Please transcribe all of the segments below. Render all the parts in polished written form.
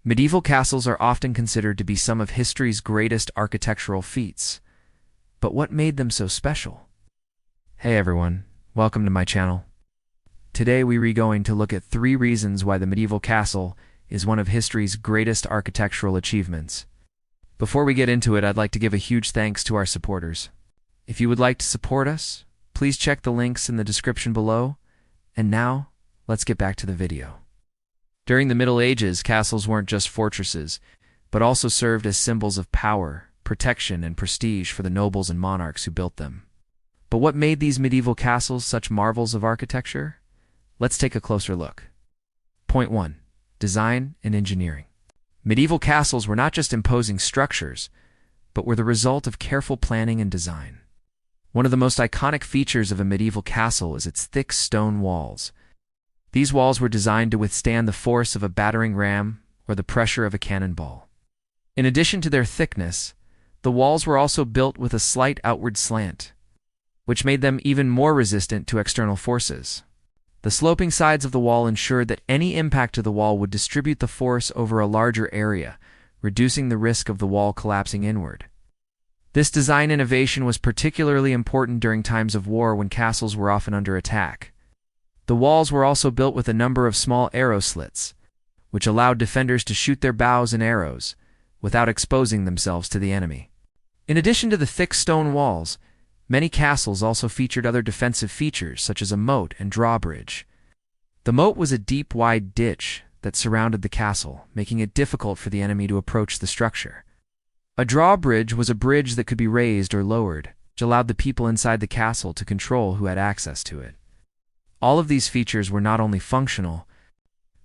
Medieval castles are often considered to be some of history's greatest architectural feats. But what made them so special? Hey everyone, welcome to my channel. Today we're going to look at 3 reasons why the medieval castle is one of history's greatest architectural achievements. Before we get into it, I'd like to give a huge thanks to our supporters. If you would like to support us, please check the links in the description below. And now, let's get back to the video. During the Middle Ages, castles weren't just fortresses, but also served as symbols of power, protection, and prestige for the nobles and monarchs who built them. But what made these medieval castles such marvels of architecture? Let's take a closer look. Point 1. Design and engineering. Medieval castles were not just imposing structures, but were the result of careful planning and design. One of the most iconic features of a medieval castle is its thick stone walls. These walls were designed to withstand the force of a battering ram or the pressure of a cannonball. In addition to their thickness, the walls were also built with a slight outward slant, which made them even more resistant to external forces. The sloping sides of the wall ensured that any impact to the wall would distribute the force over a larger area, reducing the risk of the wall collapsing inward. This design innovation was particularly important during times of war when castles were often under attack. The walls were also built with a number of small arrow slits, which allowed defenders to shoot their bows and arrows without exposing themselves to the enemy. In addition to the thick stone walls, many castles also featured other defensive features such as a moat and drawbridge. The moat was a deep, wide ditch that surrounded the castle, making it difficult for the enemy to approach the structure. A drawbridge was a bridge that could be raised or lowered, which allowed the people inside the castle to control who had access to it. All of these features were not only functional,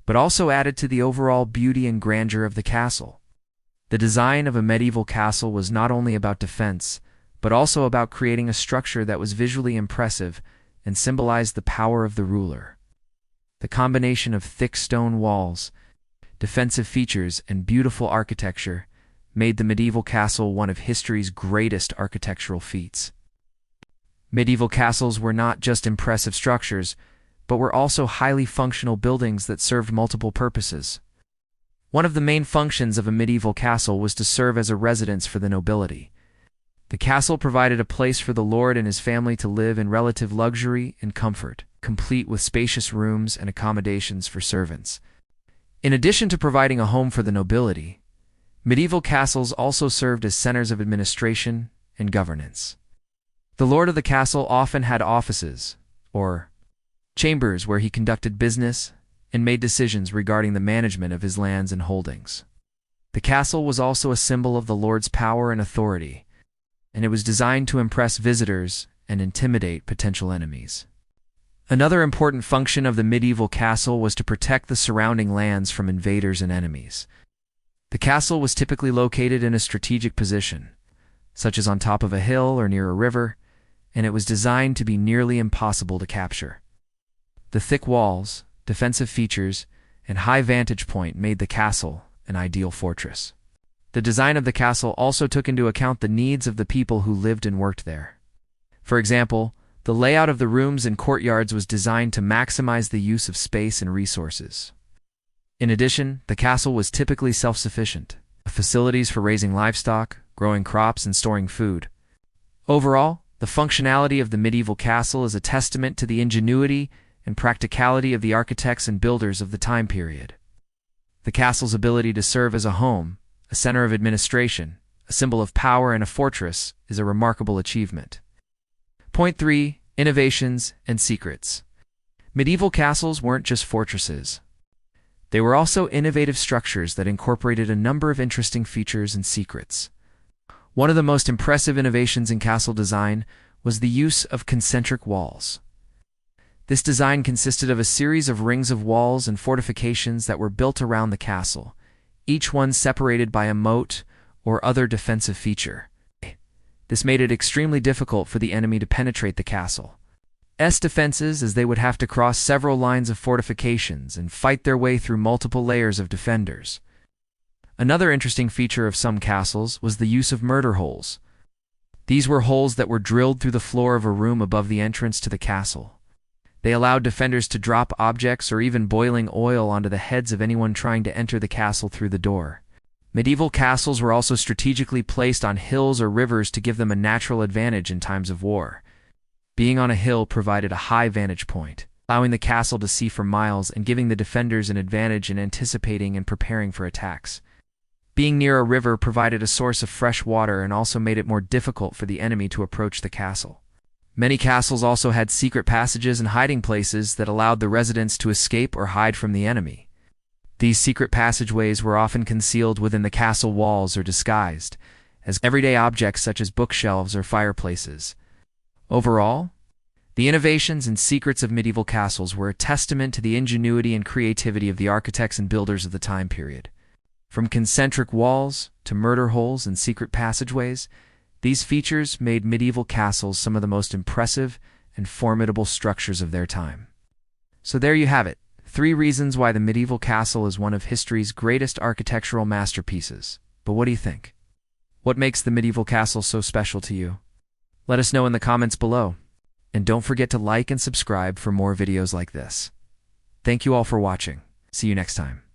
but also added to the overall beauty and grandeur of the castle. The design of a medieval castle was not only about defense, but also about creating a structure that was visually impressive and symbolized the power of the ruler. The combination of thick stone walls, defensive features, and beautiful architecture made the medieval castle one of history's greatest architectural feats. Medieval castles were not just impressive structures, but were also highly functional buildings that served multiple purposes. One of the main functions of a medieval castle was to serve as a residence for the nobility. The castle provided a place for the lord and his family to live in relative luxury and comfort, complete with spacious rooms and accommodations for servants. In addition to providing a home for the nobility, medieval castles also served as centers of administration and governance. The lord of the castle often had offices, or chambers, where he conducted business and made decisions regarding the management of his lands and holdings. The castle was also a symbol of the lord's power and authority, and it was designed to impress visitors and intimidate potential enemies. Another important function of the medieval castle was to protect the surrounding lands from invaders and enemies. The castle was typically located in a strategic position, such as on top of a hill or near a river, and it was designed to be nearly impossible to capture. The thick walls, defensive features, and high vantage point made the castle an ideal fortress. The design of the castle also took into account the needs of the people who lived and worked there. For example, the layout of the rooms and courtyards was designed to maximize the use of space and resources. In addition, the castle was typically self-sufficient, with facilities for raising livestock, growing crops, and storing food. Overall, the functionality of the medieval castle is a testament to the ingenuity and practicality of the architects and builders of the time period. The castle's ability to serve as a home, a center of administration, a symbol of power, and a fortress is a remarkable achievement. Point 3. Innovations and secrets. Medieval castles weren't just fortresses. They were also innovative structures that incorporated a number of interesting features and secrets. One of the most impressive innovations in castle design was the use of concentric walls. This design consisted of a series of rings of walls and fortifications that were built around the castle, each one separated by a moat or other defensive feature. This made it extremely difficult for the enemy to penetrate the castle's defenses, as they would have to cross several lines of fortifications and fight their way through multiple layers of defenders. Another interesting feature of some castles was the use of murder holes. These were holes that were drilled through the floor of a room above the entrance to the castle. They allowed defenders to drop objects or even boiling oil onto the heads of anyone trying to enter the castle through the door. Medieval castles were also strategically placed on hills or rivers to give them a natural advantage in times of war. Being on a hill provided a high vantage point, allowing the castle to see for miles and giving the defenders an advantage in anticipating and preparing for attacks. Being near a river provided a source of fresh water and also made it more difficult for the enemy to approach the castle. Many castles also had secret passages and hiding places that allowed the residents to escape or hide from the enemy. These secret passageways were often concealed within the castle walls or disguised as everyday objects such as bookshelves or fireplaces. Overall, the innovations and secrets of medieval castles were a testament to the ingenuity and creativity of the architects and builders of the time period. From concentric walls to murder holes and secret passageways, these features made medieval castles some of the most impressive and formidable structures of their time. So there you have it, 3 reasons why the medieval castle is one of history's greatest architectural masterpieces. But what do you think? What makes the medieval castle so special to you? Let us know in the comments below. And don't forget to like and subscribe for more videos like this. Thank you all for watching. See you next time.